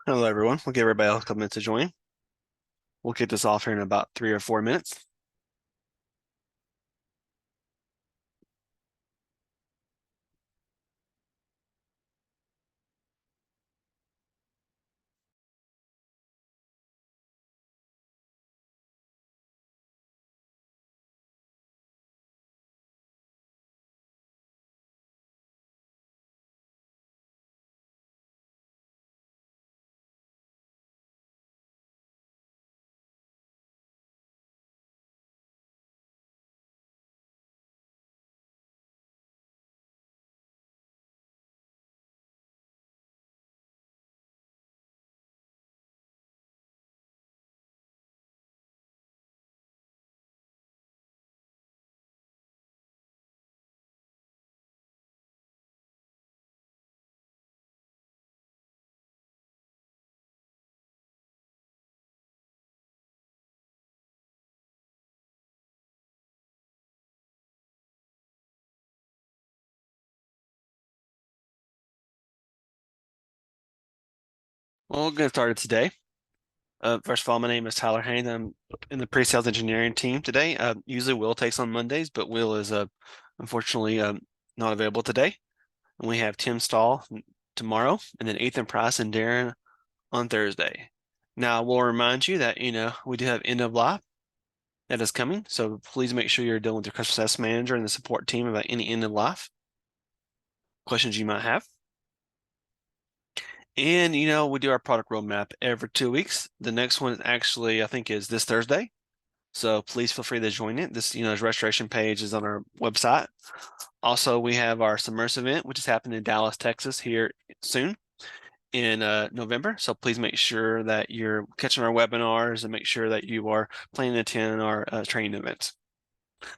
Hello, everyone. We'll give everybody a couple minutes to join. We'll kick this off here in about 3 or 4 minutes. Well, we'll get started today. First of all, my name is Tyler Haynes. I'm in the pre-sales engineering team today. Usually Will takes on Mondays, but Will is unfortunately not available today. And we have Tim Stahl tomorrow, and then Ethan Price and Darren on Thursday. Now, we'll remind you that, we do have end of life that is coming. So please make sure you're dealing with your customer success manager and the support team about any end of life questions you might have. And we do our product roadmap every 2 weeks. The next one actually, I think, is this Thursday. So please feel free to join it. This, registration page is on our website. Also, we have our Submersive event, which is happening in Dallas, Texas here soon in November. So please make sure that you're catching our webinars and make sure that you are planning to attend our training events.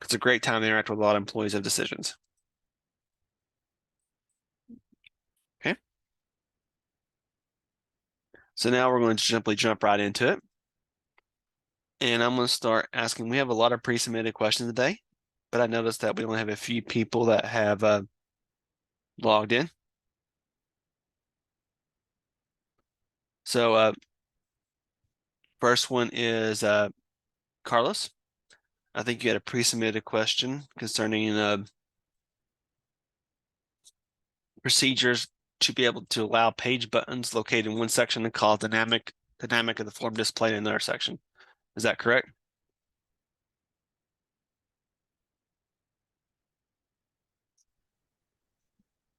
It's a great time to interact with a lot of employees of decisions. Okay. So now we're going to simply jump right into it. And I'm going to start asking. We have a lot of pre-submitted questions today, but I noticed that we only have a few people that have logged in. So first one is Carlos. I think you had a pre-submitted question concerning procedures to be able to allow page buttons located in one section and call dynamic of the form displayed in another section. Is that correct?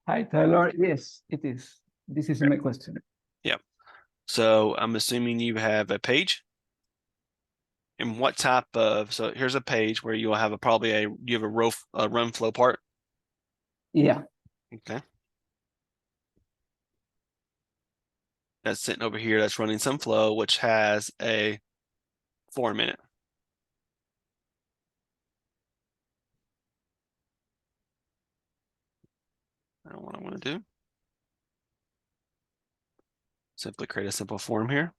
Hi, Tyler. Yes, it is. This is my question. Yep. So I'm assuming you have a page. And what type of, so here's a page where you'll have you have a run flow part. Yeah. Okay. That's sitting over here that's running some flow, which has a form in it. I don't know what I want to do. Simply create a simple form here.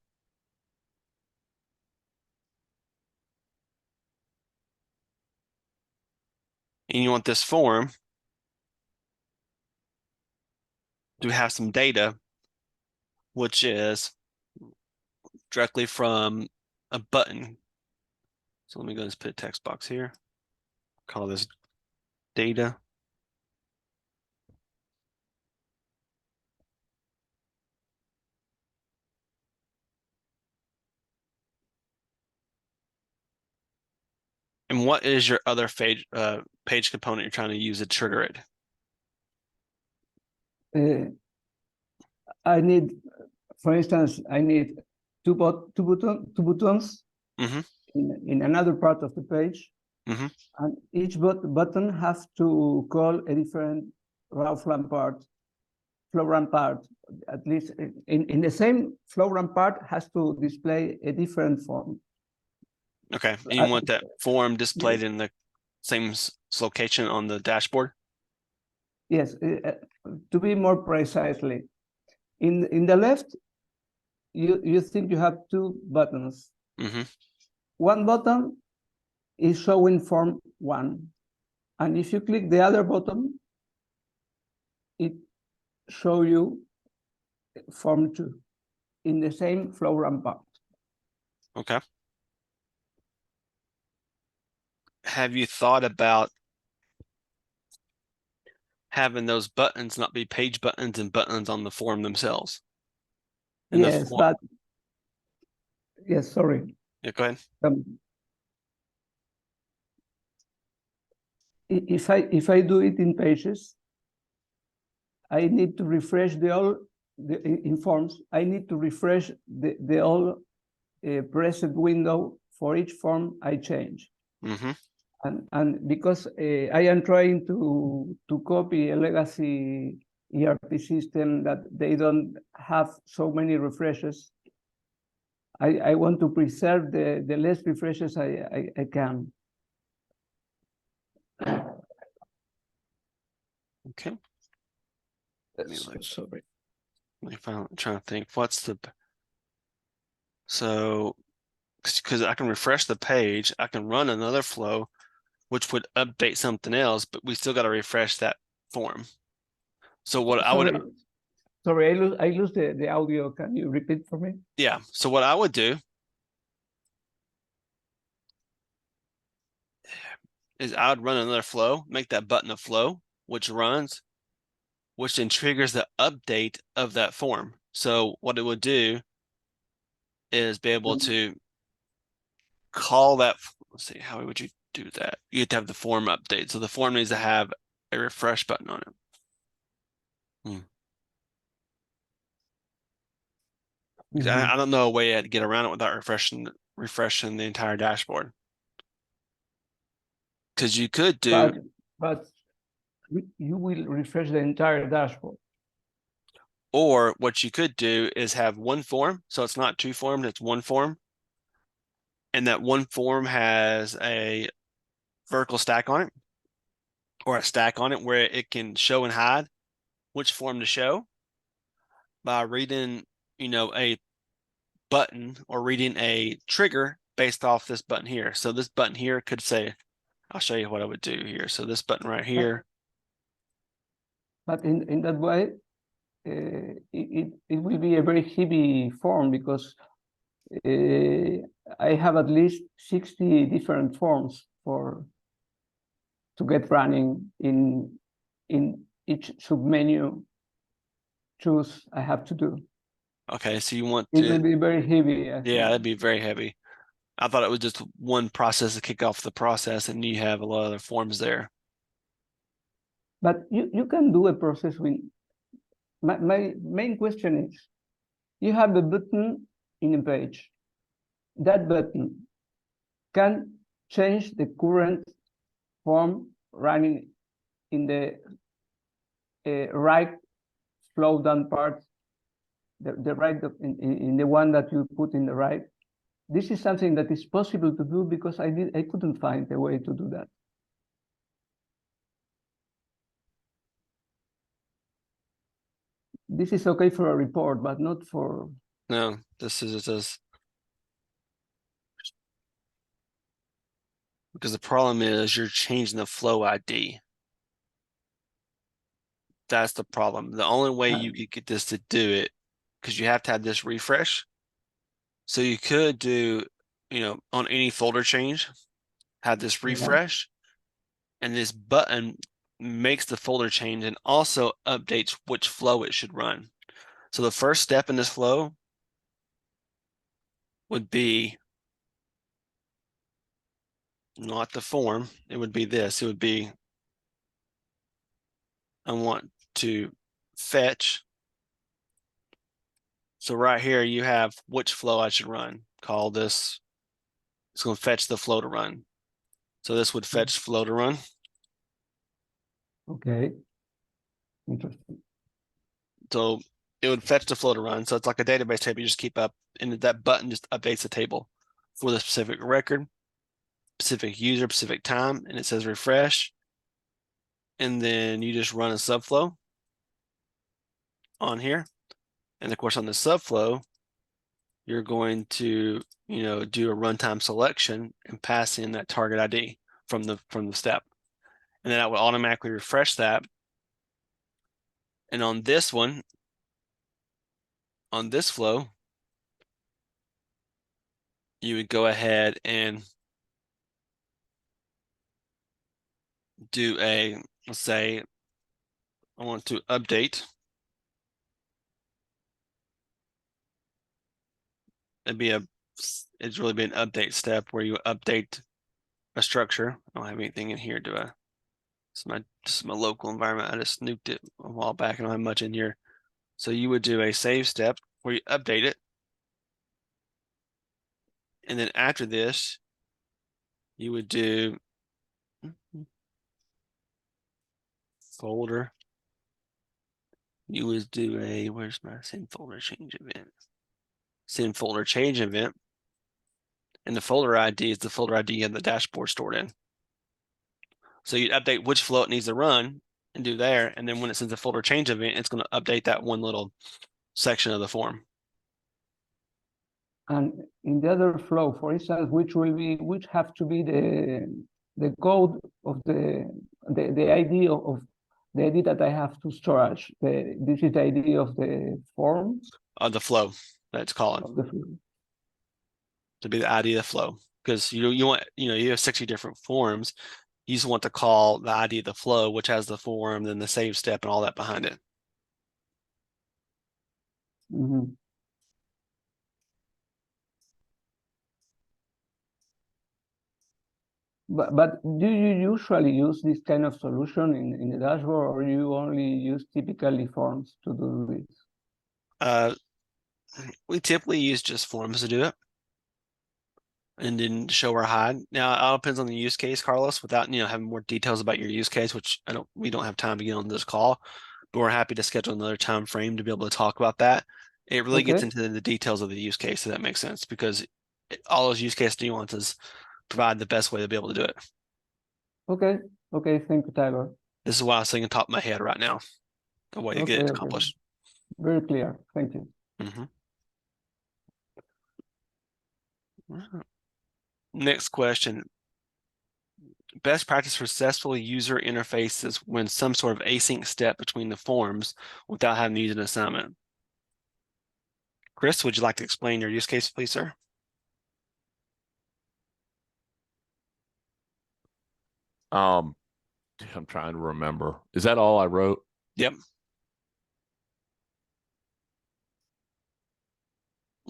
And you want this form to have some data, which is directly from a button. So let me go and put a text box here. Call this data. And what is your other page component you're trying to use to trigger it? I need, for instance, I need two buttons Mm-hmm. in another part of the page. Mm-hmm. And each button has to call a different flow run part. At least in the same flow run part has to display a different form. Okay. And you want that form displayed in the same location on the dashboard? Yes. To be more precisely, in the left, you think you have two buttons. Mm-hmm. One button is showing form 1. And if you click the other button, it shows you form 2. in the same flow run path. Okay. Have you thought about having those buttons not be page buttons and buttons on the form themselves? And the Yes, form, but yes, sorry. yeah, go ahead. If I do it in pages, I need to refresh in forms. I need to refresh the all preset window for each form I change. Mm-hmm. And because I am trying to copy a legacy ERP system that they don't have so many refreshes, I want to preserve the less refreshes I can. Okay. Sorry. Let me find, I'm trying to think what's the, so because I can refresh the page, I can run another flow, which would update something else, but we still got to refresh that form. So what I would, Sorry, I lose the audio. Can you repeat for me? yeah. So what I would do is I would run another flow, make that button a flow, which runs, which then triggers the update of that form. So what it would do is be able to call that, let's see, how would you do that? You have to have the form update. So the form needs to have a refresh button on it. I don't know a way to get around it without refreshing the entire dashboard. Because you could do, but you will refresh the entire dashboard. or what you could do is have one form. So it's not two forms, it's one form. And that one form has a vertical stack on it or a stack on it where it can show and hide which form to show by reading, a button or reading a trigger based off this button here. So this button here could say, I'll show you what I would do here. So this button right here. But in that way, it will be a very heavy form because I have at least 60 different forms to get running in each submenu choose I have to do. Okay, so you want It will to, be very heavy, I yeah, think. that'd be very heavy. I thought it was just one process to kick off the process, and you have a lot of other forms there. But you can do a process with, my main question is, you have a button in a page. That button can change the current form running in the right flow down part, the right in the one that you put in the right. This is something that is possible to do because I couldn't find a way to do that. This is okay for a report, but not for. No, this is just because the problem is you're changing the flow ID. That's the problem. The only way you could get this to do it, because you have to have this refresh. So you could do, on any folder change, have this refresh, and this button makes the folder change and also updates which flow it should run. So the first step in this flow would be not the form, it would be this. It would be, I want to fetch. So right here you have which flow I should run. Call this, it's going to fetch the flow to run. So this would fetch flow to run. Okay. Interesting. So it would fetch the flow to run. So it's like a database table you just keep up, and that button just updates the table for the specific record, specific user, specific time, and it says refresh. And then you just run a subflow on here. And of course, on the subflow, you're going to, do a runtime selection and pass in that target ID from the step. And then that will automatically refresh that. And on this one, on this flow, you would go ahead and do let's say I want to update. It's really be an update step where you update a structure. I don't have anything in here, do I? This is my local environment. I just nuked it a while back. I don't have much in here. So you would do a save step where you update it. And then after this, you would do folder. You would do where's my send folder change event? Send folder change event. And the folder ID is the folder ID in the dashboard stored in. So you update which flow it needs to run and do there. And then when it sends a folder change event, it's going to update that one little section of the form. And in the other flow, for instance, which have to be the code of the ID of the ID that I have to storage. This is the ID of the forms The flow that's calling of the flow. to be the ID of the flow. Because you want, you have 60 different forms. You just want to call the ID of the flow, which has the form, then the save step and all that behind it. Mm-hmm. But do you usually use this kind of solution in the dashboard, or you only use typically forms to do this? We typically use just forms to do it and then show or hide. Now it all depends on the use case, Carlos, without, having more details about your use case, which we don't have time to get on this call, but we're happy to schedule another time frame to be able to talk about that. It really gets Okay. into the details of the use case, if that makes sense, because all those use case nuances provide the best way to be able to do it. Okay. Okay. Thank you, Tyler. This is why I was thinking top of my head right now, the way to get Okay. it Okay. accomplished. Very clear. Thank you. Mhm. Next question. Best practice for successful user interfaces when some sort of async step between the forms without having to use an assignment. Chris, would you like to explain your use case, please, sir? Um, I'm trying to remember. Is that all I wrote? Yep. At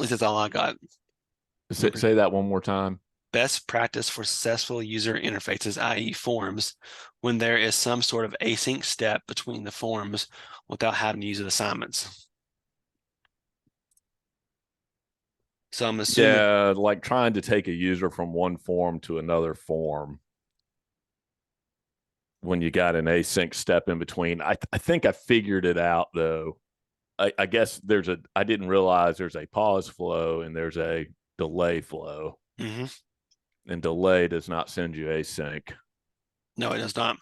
least that's all I got. Say that one more time. Best practice for successful user interfaces, i.e. forms, when there is some sort of async step between the forms without having to use assignments. So I'm assuming, Yeah, like trying to take a user from one form to another form when you got an async step in between. I think I figured it out though. I guess I didn't realize there's a pause flow and there's a delay flow. Mhm. And delay does not send you async. No, it does not.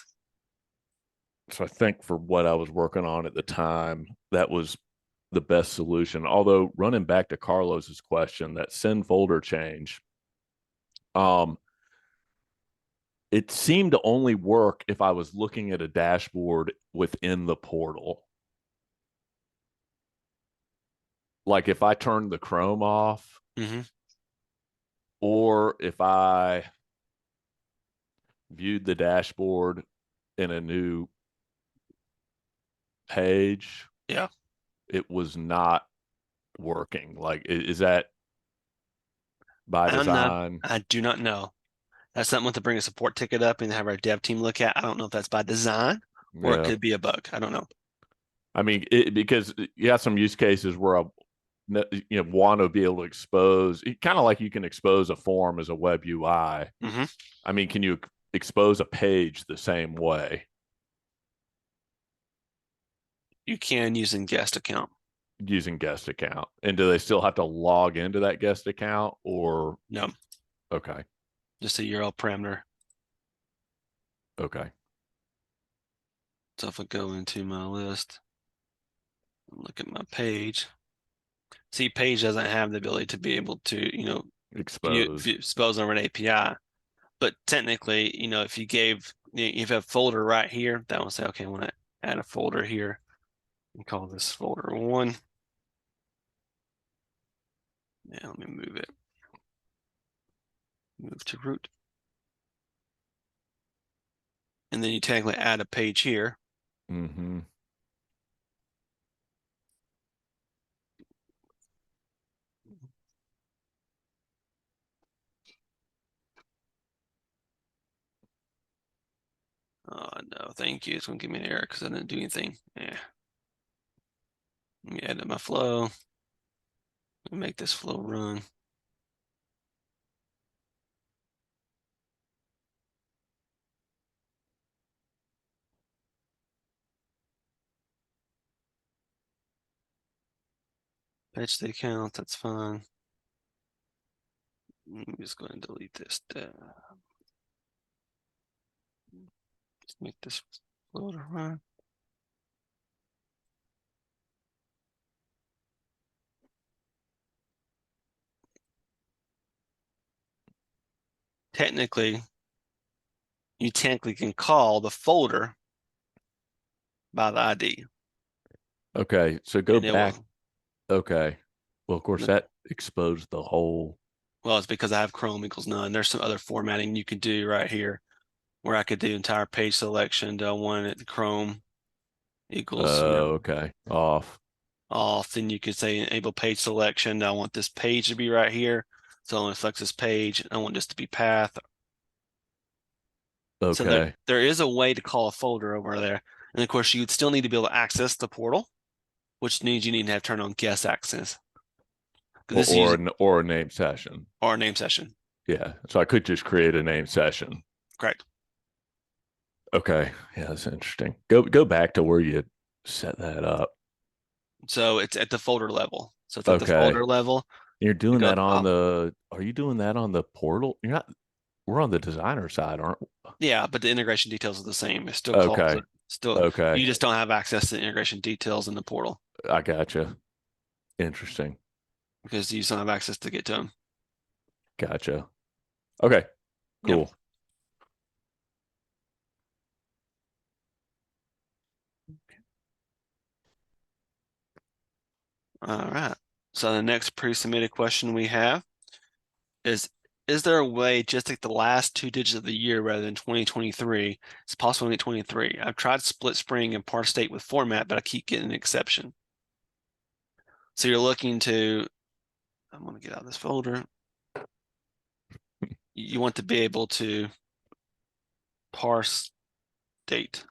So I think for what I was working on at the time, that was the best solution. Although running back to Carlos's question, that send folder change, um, it seemed to only work if I was looking at a dashboard within the portal. Like if I turned the Chrome off, Mm-hmm. or if I viewed the dashboard in a new page, Yeah. it was not working. Like, is that by I'm not, design? I do not know. That's something to bring a support ticket up and have our dev team look at. I don't know if that's by design or it Yeah. could be a bug. I don't know. I mean, because you have some use cases where want to be able to expose, kind of like you can expose a form as a web UI. Mm-hmm. I mean, can you expose a page the same way You can using guest account. using guest account? And do they still have to log into that guest account or? No, Okay. just a URL parameter. Okay. So if I go into my list, look at my page. See, page doesn't have the ability to be able to, Expose. expose over an API. But technically, if you have a folder right here, that will say, okay, I want to add a folder here and call this folder 1. Yeah, let me move it. Move to root. And then you technically add a page here. Mm-hmm. Oh no, thank you. It's gonna give me an error because I didn't do anything. Yeah. Let me edit my flow. Let me make this flow run. Patch the account, that's fine. I'm just going to delete this. Just make this flow to run. Technically, you technically can call the folder by the ID. Okay, so go And it back. will, Okay. Well, of course, no, that exposed the whole. well, it's because I have Chrome equals none. There's some other formatting you could do right here where I could do entire page selection. Do I want it Chrome equals, Okay. Off. off? Then you could say enable page selection. I want this page to be right here. So it only selects this page. I want this to be path. So Okay. there is a way to call a folder over there. And of course, you'd still need to be able to access the portal, which means you need to have turned on guest access. Or This is or a name session. our name session. Yeah. So I could just create a name session. Correct. Okay. Yeah, that's interesting. Go back to where you set that up. So it's at the folder level. So it's at the Okay. folder level. You're You doing go at that the on top. are you doing that on the portal? You're not, we're on the designer side, aren't we? Yeah, but the integration details are the same. It still calls Okay. it. Still, you Okay. just don't have access to the integration details in the portal I gotcha. Interesting. because you just don't have access to get to them. Gotcha. Okay. Yep. Cool. All right. So the next pre-submitted question we have is there a way just take the last two digits of the year rather than 2023? It's possible to get 23. I've tried split spring and parse state with format, but I keep getting an exception. So you're looking to, I'm going to get out of this folder. You want to be able to parse date.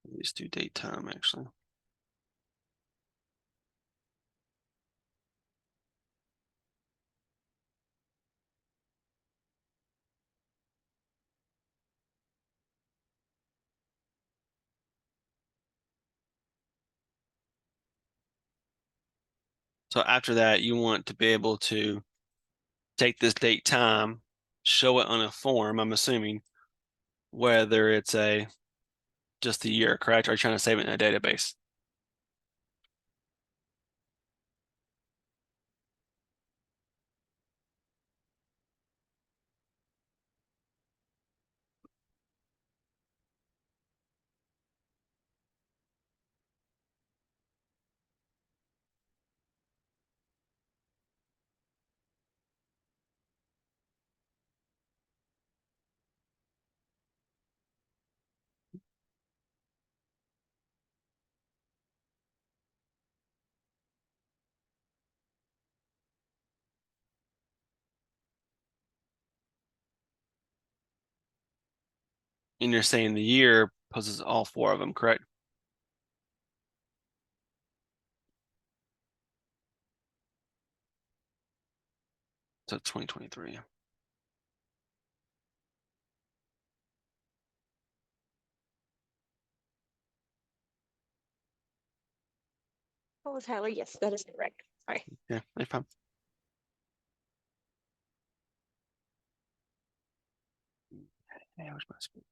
Let's do date time actually. So after that, you want to be able to take this date time, show it on a form, I'm assuming, whether it's a just the year, correct? Or are you trying to save it in a database? And you're saying the year poses all four of them, correct? So 2023. Oh, Tyler, yes, that is correct. Sorry. Yeah, no problem. Yeah, where's my split?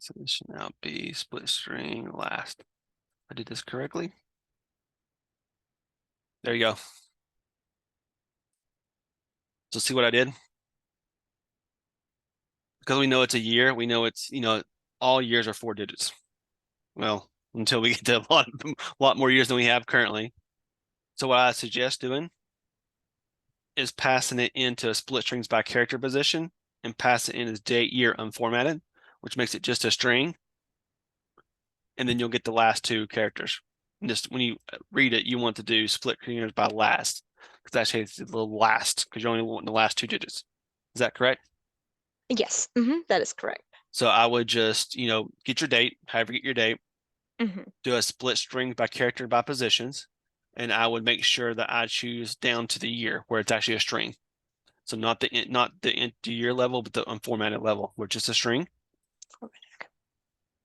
So this should now be split string last. I did this correctly. There you go. So see what I did? Because we know it's a year, we know it's, all years are 4 digits. Well, until we get to a lot more years than we have currently. So what I suggest doing is passing it into a split strings by character position and pass it in as date year unformatted, which makes it just a string. And then you'll get the last 2 characters. And just when you read it, you want to do split strings by last, because actually it's the last, because you only want the last 2 digits. Is that correct? Yes, that is correct. So I would just, get your date, however you get your date, hmm do a split string by character by positions, and I would make sure that I choose down to the year where it's actually a string. So not the year level, but the unformatted level, which is a string.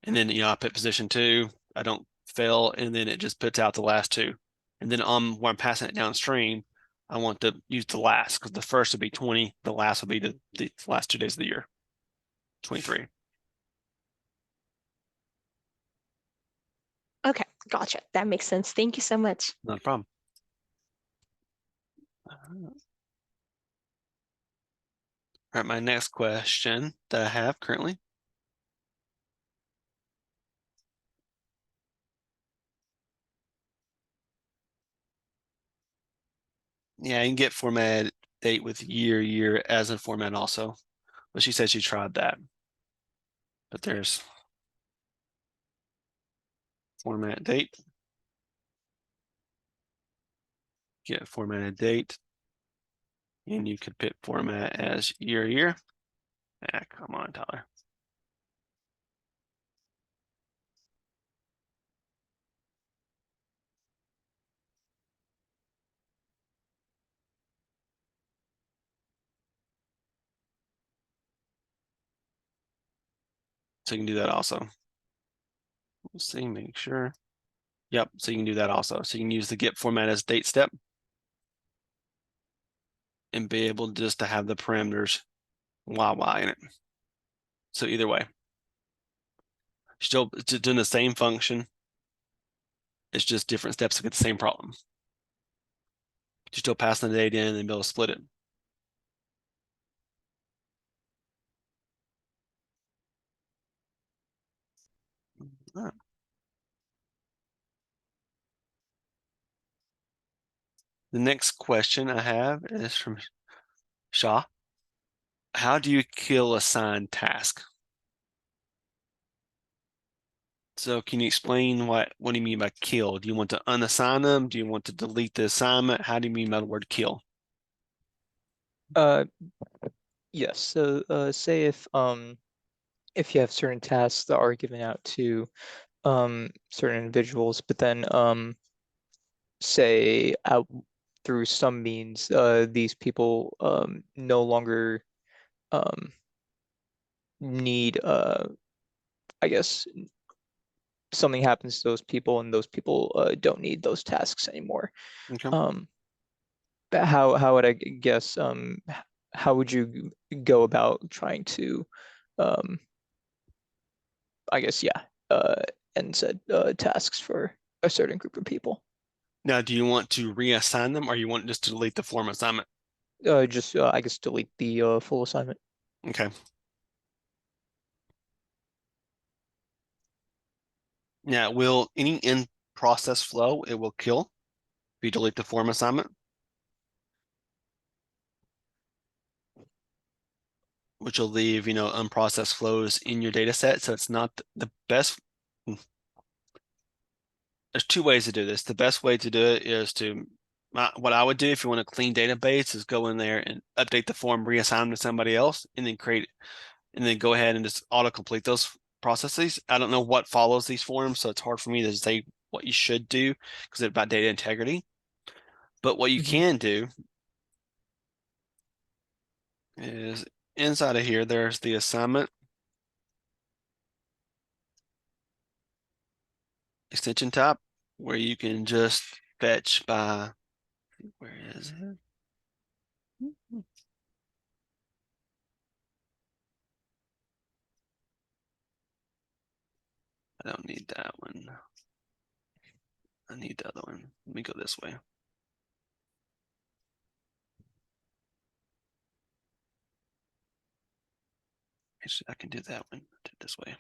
And then I put position 2, I don't fail, and then it just puts out the last 2. And then when I'm passing it downstream, I want to use the last, because the first would be 20, the last would be the last 2 days of the year, 23. Okay, gotcha. That makes sense. Thank you so much. Not a problem. All right, my next question that I have currently. Yeah, you can get format date with year as a format also. But she said she tried that. But there's format date. Get formatted date. And you could put format as year. Ah, come on, Tyler. So you can do that also. Let's see, make sure. Yep, so you can do that also. So you can use the get format as date step and be able just to have the parameters YY in it. So either way, still doing the same function. It's just different steps to get the same problem. You're still passing the data in and be able to split it. All right. The next question I have is from Shaw. How do you kill assigned task? So can you explain what do you mean by kill? Do you want to unassign them? Do you want to delete the assignment? How do you mean by the word kill? Uh, yes. So, say if you have certain tasks that are given out to certain individuals, but then say out through some means, these people no longer need I guess something happens to those people, and those people don't need those tasks anymore. Okay. How would I guess how would you go about trying to I guess yeah end said tasks for a certain group of people? Now, do you want to reassign them or you want just to delete the form assignment? Just I guess delete the full assignment. Okay. Now, will any in process flow, it will kill if you delete the form assignment, which will leave, unprocessed flows in your data set. So it's not the best. There's 2 ways to do this. The best way to do it is to what I would do if you want a clean database is go in there and update the form, reassign them to somebody else, and then go ahead and just autocomplete those processes. I don't know what follows these forms, so it's hard for me to say what you should do because it's about data integrity. But what you Mhm. can do is inside of here, there's the assignment extension type where you can just fetch by, where is it? I don't need that one. I need the other one. Let me go this way. Actually, I can do that one. Do it this way.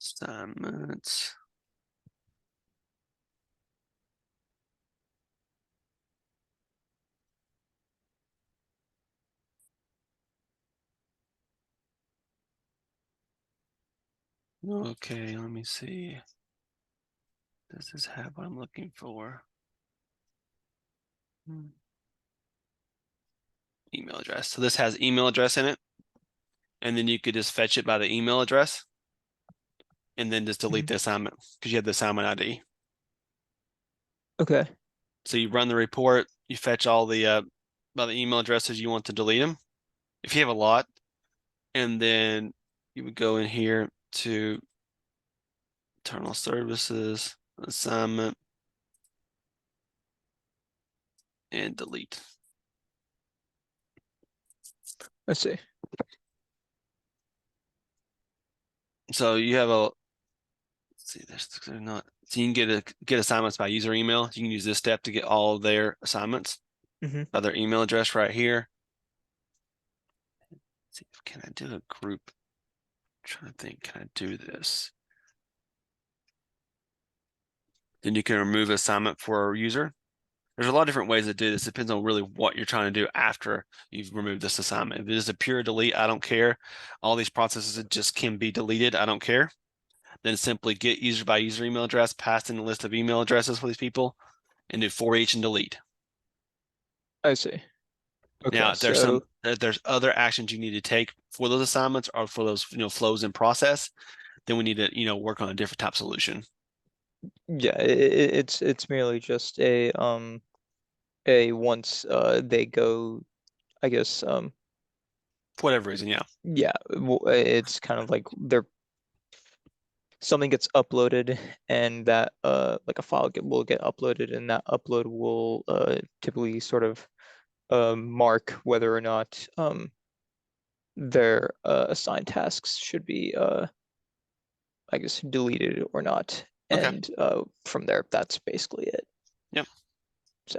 Assignments. Okay, let me see. Does this have what I'm looking for? Email address. So this has email address in it. And then you could just fetch it by the email address and then just delete Mhm. the assignment because you have the assignment ID. Okay. So you run the report, you fetch all the by the email addresses you want to delete them. If you have a lot, and then you would go in here to internal services, assignment, and delete. I see. So you have a, let's see, they're not, so you can get assignments by user email. You can use this step to get all of their assignments Mhm. by their email address right here. Let's see, can I do a group? I'm trying to think, can I do this? Then you can remove assignment for a user. There's a lot of different ways to do this. It depends on really what you're trying to do after you've removed this assignment. If it is a pure delete, I don't care. All these processes that just can be deleted, I don't care. Then simply get user by user email address, pass in the list of email addresses for these people, and do for each and delete. I see. Okay, Now, if so there's other actions you need to take for those assignments or for those flows in process, then we need to work on a different type solution. yeah, it's merely just a once they go, I guess For whatever reason, yeah. yeah, it's kind of like they're something gets uploaded and that like a file will get uploaded and that upload will typically sort of mark whether or not their assigned tasks should be I guess deleted or not. Okay. And from there, that's basically it. Yep. So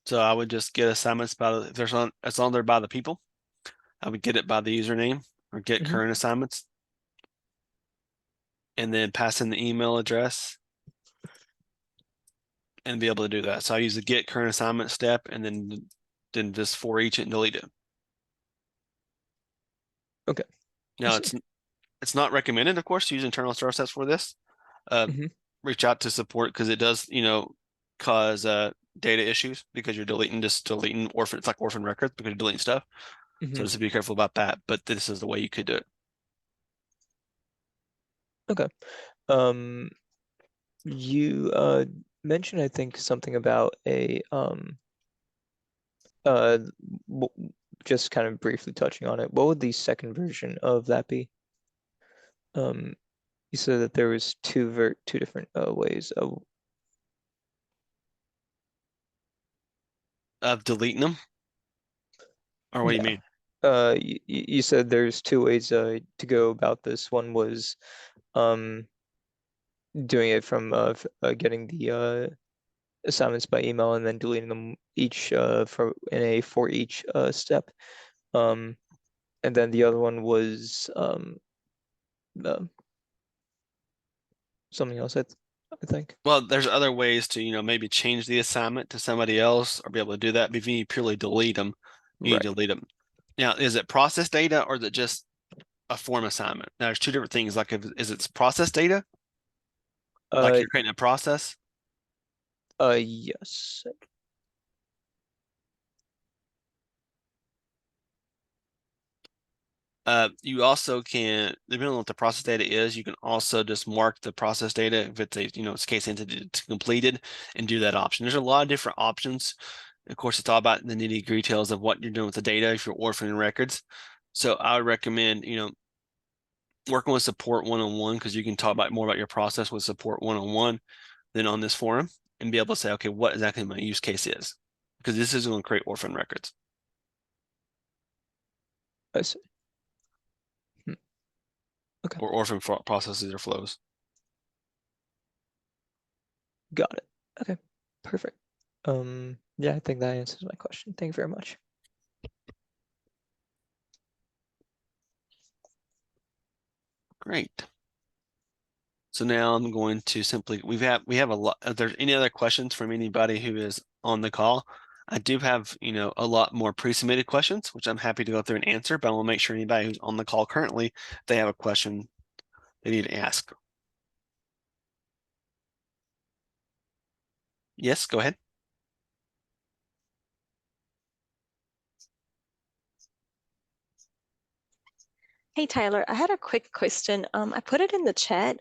So I would just get assignments if there's it's on there by the people. I would get it by the username or get Mhm. current assignments and then pass in the email address and be able to do that. So I use the get current assignment step and then just for each and delete it. Okay. Now see. it's not recommended, of course, to use internal star sets for this. Mhm. Reach out to support because it does, cause data issues because you're deleting orphan. It's like orphan records because you're deleting stuff. So Mhm. just be careful about that. But this is the way you could do it. Okay. You mentioned I think something about a uh just kind of briefly touching on it. What would the second version of that be? Um, you said that there was two different ways of Of deleting them, or what do you yeah. mean? You said there's two ways to go about this. One was um doing it from getting the assignments by email and then deleting them each for each step. Um, and then the other one was something else. I think. Well, there's other ways to, maybe change the assignment to somebody else or be able to do that. But if you purely delete them, you Right. delete them. Now, is it process data or is it just a form assignment? Now, there's two different things. Like, is it process data? Like you're creating a process? Yes. You also can, depending on what the process data is, you can also just mark the process data if it's a, it's case entity completed and do that option. There's a lot of different options. Of course, it's all about the nitty-gritty details of what you're doing with the data if you're orphaning records. So I would recommend, working with support one-on-one because you can talk about more about your process with support one-on-one than on this forum and be able to say, okay, what exactly my use case is, because this is going to create orphan records. I see. Okay. Or orphan processes or flows. Got it. Okay. Perfect. Yeah, I think that answers my question. Thank you very much. Great. So now I'm going to simply, we have a lot, if there's any other questions from anybody who is on the call, I do have, a lot more pre-submitted questions, which I'm happy to go through and answer, but I will make sure anybody who's on the call currently, if they have a question they need to ask. Yes, go ahead. Hey, Tyler, I had a quick question. I put it in the chat.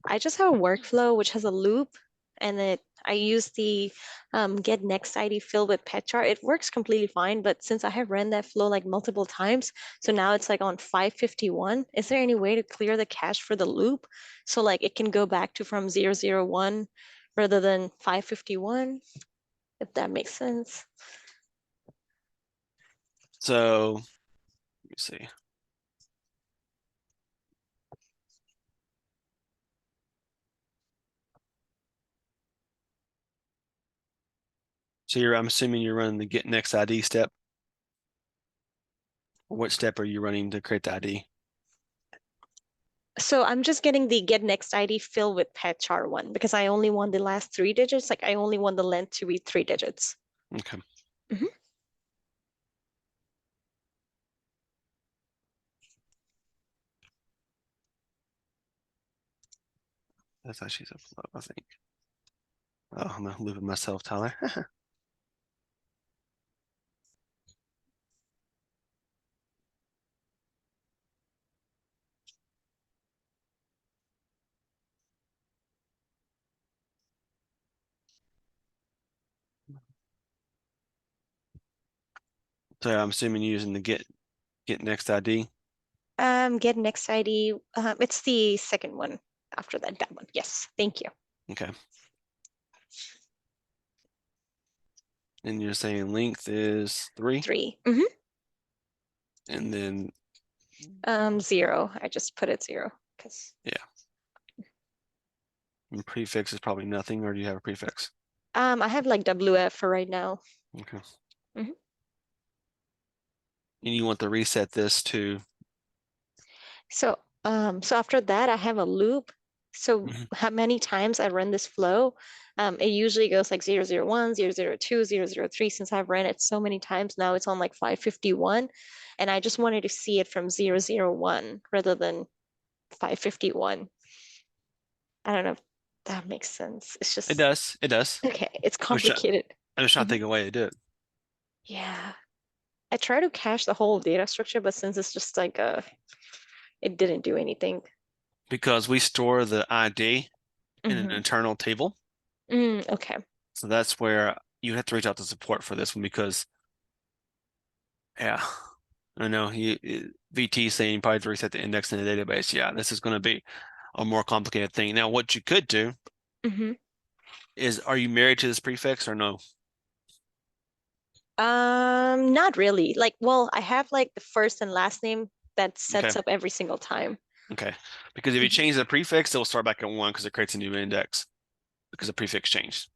I just have a workflow which has a loop, and I use the get next ID field with Pad Char. It works completely fine, but since I have ran that flow like multiple times, so now it's like on 551. Is there any way to clear the cache for the loop so like it can go back to from 001 rather than 551? If that makes sense. So, let me see. So I'm assuming you're running the get next ID step. What step are you running to create the ID? So I'm just getting the get next ID fill with Pad Char one because I only want the last 3 digits. Like I only want the length to be 3 digits. Okay. Mhm. That's actually a flow, I think. Oh, I'm gonna loop it myself, Tyler. So I'm assuming you're using the get next ID. Get next ID. It's the second one after that. That one. Yes. Thank you. Okay. And you're saying length is 3, 3. and then 0. I just put it 0 because prefix is probably nothing, or do you have a prefix? I have like WF for right now. Okay. Mhm. And you want to reset this to So so after that I have a loop. So Mhm. how many times I run this flow? It usually goes like 001, 002, 003. Since I've ran it so many times now, it's on like 551. And I just wanted to see it from 001 rather than 551. I don't know if that makes sense. It's It just does. It does. okay, it's I'm just complicated. trying to Mhm. think of a way to do it. Yeah. I try to cache the whole data structure, but since it's just like it didn't do anything. Because we store the ID in an Mhm. internal table. Okay. So that's where you have to reach out to support for this one because, yeah, I know VT saying probably to reset the index in the database. Yeah, this is going to be a more complicated thing. Now, what you could do hmm is, are you married to this prefix or no? Not really. Like, well, I have like the first and last name that Okay, sets up every single time. okay. Because if you Mhm. change the prefix, it'll start back at 1 because it creates a new index because the prefix changed.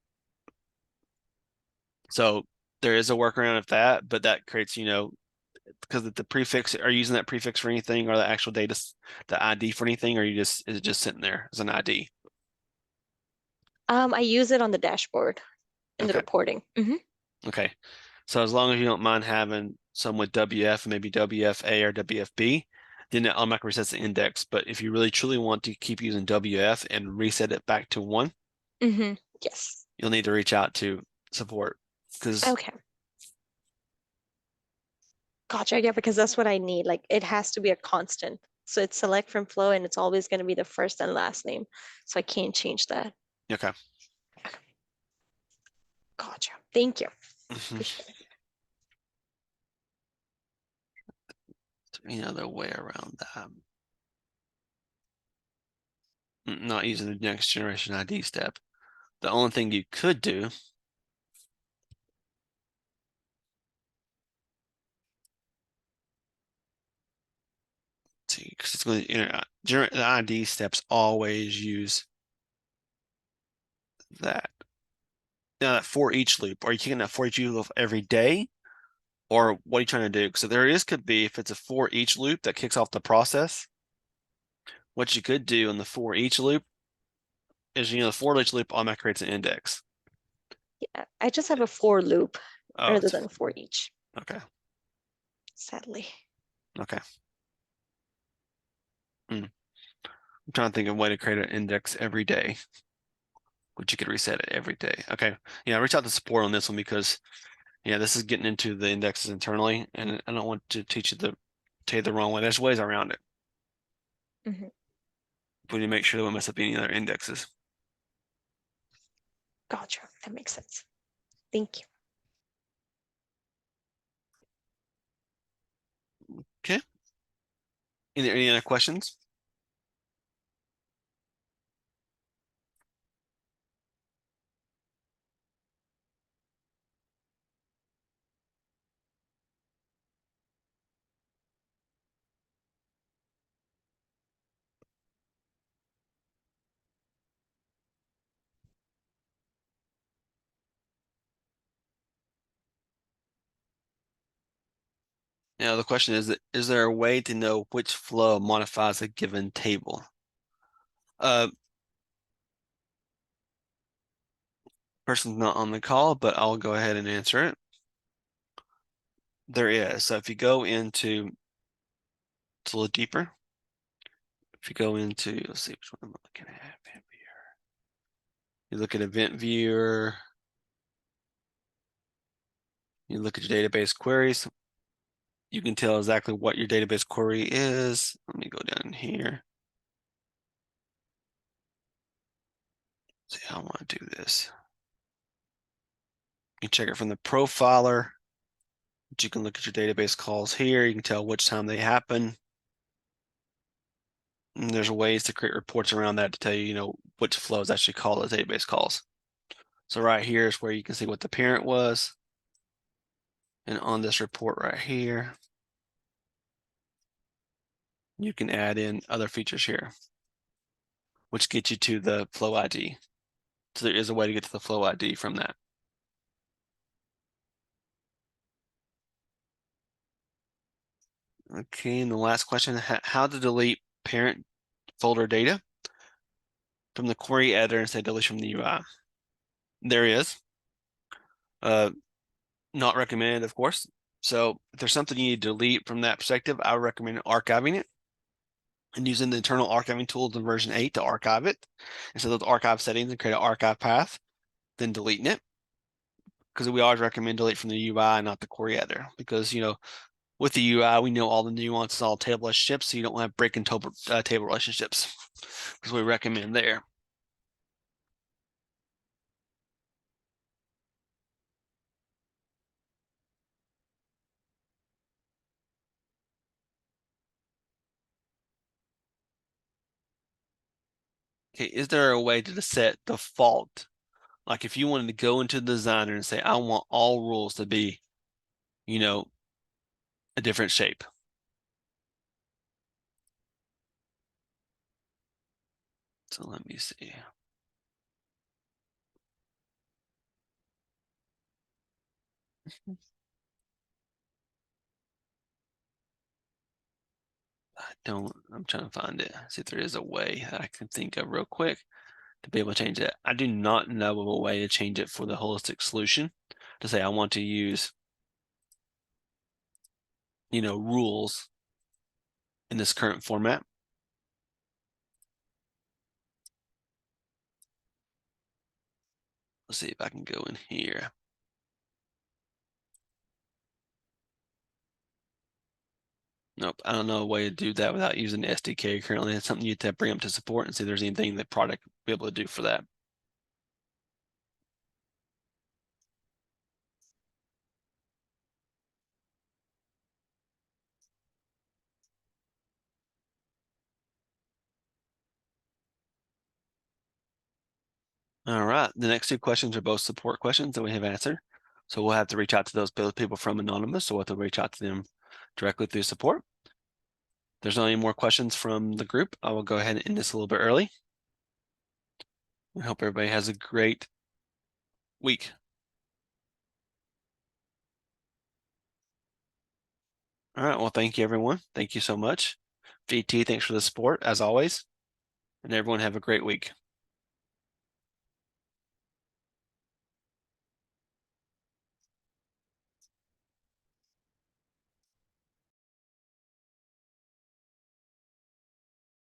So there is a workaround of that, but that creates, because the prefix, are you using that prefix for anything or the actual data, the ID for anything, or is it just sitting there as an ID? I use it on the dashboard in the Okay. reporting. Okay. So as long as you don't mind having some with WF, maybe WFA or WFB, then it automatically resets the index. But if you really truly want to keep using WF and reset it back to 1, Yes. you'll need to reach out to support because Okay. Gotcha. Yeah, because that's what I need. Like it has to be a constant. So it's select from flow and it's always going to be the first and last name. So I can't change that. okay. Gotcha. Thank you. Mhm. Appreciate it. Any other way around that? Not using the next generation ID step. The only thing you could do see, because it's going to the ID steps always use that. Now that for each loop, are you taking that for each loop every day? Or what are you trying to do? Because there could be, if it's a for each loop that kicks off the process, what you could do in the for each loop is, the for each loop automatically creates an index. Yeah, I just have a for loop Oh, rather it's than for each, okay. sadly. Okay. I'm trying to think of a way to create an index every day, which you could reset it every day. Okay. Yeah, reach out to support on this one because this is getting into the indexes internally, and I don't want to teach you the wrong way. There's ways around it. We need to make sure that we don't mess up any other indexes. Gotcha. That makes sense. Thank you. Okay. Any other questions? Now the question is there a way to know which flow modifies a given table? Person's not on the call, but I'll go ahead and answer it. There is. So if you go into, it's a little deeper. If you go into, let's see which one I'm looking at. Event viewer. You look at event viewer. You look at your database queries. You can tell exactly what your database query is. Let me go down here. See how I want to do this. You can check it from the profiler. But you can look at your database calls here. You can tell which time they happen. And there's ways to create reports around that to tell you, which flows actually call those database calls. So right here is where you can see what the parent was. And on this report right here, you can add in other features here, which gets you to the flow ID. So there is a way to get to the flow ID from that. Okay, and the last question, how to delete parent folder data from the query editor and say deletion from the UI. There is. Not recommended, of course. So if there's something you need to delete from that perspective, I would recommend archiving it and using the internal archiving tools in version 8 to archive it. Instead of the archive settings and create an archive path, then deleting it. Because we always recommend delete from the UI, not the query editor. Because, with the UI, we know all the nuances, all table relationships, so you don't have breaking table relationships. Because we recommend there. Okay, is there a way to set default? Like if you wanted to go into the designer and say, I want all rules to be, a different shape. So let me see. I'm trying to find it. See if there is a way that I can think of real quick to be able to change it. I do not know of a way to change it for the holistic solution to say I want to use, rules in this current format. Let's see if I can go in here. Nope, I don't know a way to do that without using the SDK currently. It's something you have to bring up to support and see if there's anything that product will be able to do for that. All right, the next two questions are both support questions that we have answered. So we'll have to reach out to those people from Anonymous, so we'll have to reach out to them directly through support. If there's not any more questions from the group, I will go ahead and end this a little bit early. I hope everybody has a great week. All right, well, thank you, everyone. Thank you so much. VT, thanks for the support, as always. And everyone have a great week.